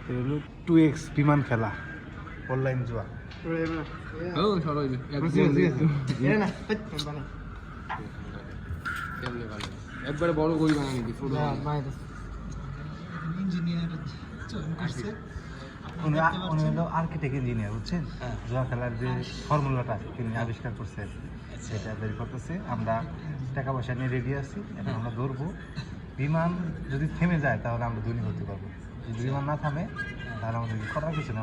2x বিমান খেলা online জুয়া একবারে বড় গই বানানি আর্কিটেক্ট ইঞ্জিনিয়ার বুঝছেন জুয়া খেলার যে ফর্মুলাটা তিনি আবিষ্কার করছেন সেটা বের করতেছে। আমরা টাকা পয়সা নিয়ে রেডি আছি, এখন আমরা ধরবো। বিমান যদি থেমে যায় তাহলে আমরা ধনী হতে পারবো, যদি বিমান না থামে তাহলে আমাদের করার কিছু না।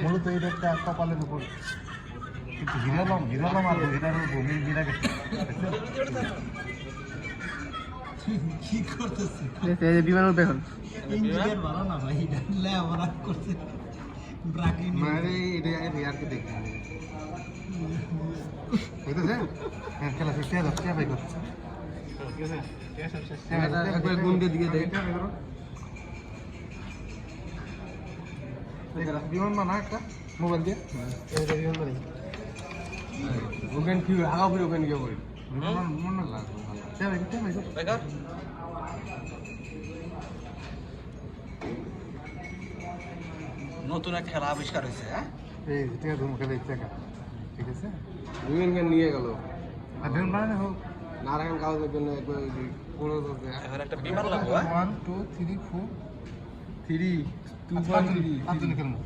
মূলত এটা একটা কপালের উপর, কিন্তু হিরালম আর হিরার ভূমি হীরা গেছে কি করতেছে বিমান উঠবে এখন ইঞ্জিনিয়ার ভালো না ভাই, ডানলে আমরা করতে ব্রাকিং মানে এটা আর কি দেখতে বুঝতেছে। হ্যাঁ খেলা শেষ হয়ে যাচ্ছে ভাই করছে ঠিক আছে একবার গুণ দিয়ে দিকে দেখ বিমান বানা একটা মোবাইল দিয়ে বিমান বানাই ওখানে কি আগা করে ওখানে গিয়ে করি মন না লাগে ভাই নতুন এক খেলা আবিষ্কার হয়েছে। হ্যাঁ এই ঠিক আছে খেলা ইচ্ছা ঠিক আছে বিমান নিয়ে গেল আর বিমান বানানো হোক নারায়ণ কাগজের জন্য একবার পুরো এখন একটা বিমান লাগবে। 1 2 3 4 3 2 1 3 আজকে খেলবো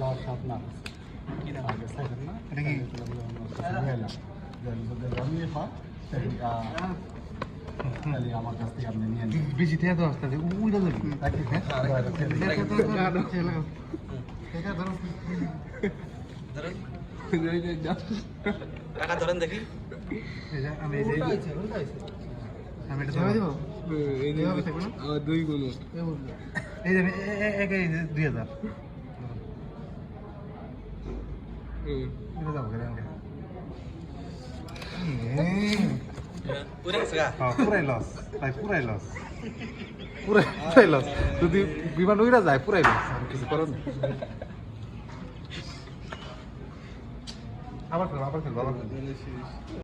10 7 না কি না এটা কি আমার কাছ থেকে আপনি নিয়ে বেশি থেকে তো আসতে হবে উইটা যাবে টাকা ধরেন দেখি। আমি এটা দিব আমার দুই গুণ এই যে এক 2000 এটা যাবো পুরাই লস ভাই পুরাই লস যদি বিমান উইরা যায় পুরাই লস আর কিছু করেন আবার খেলবো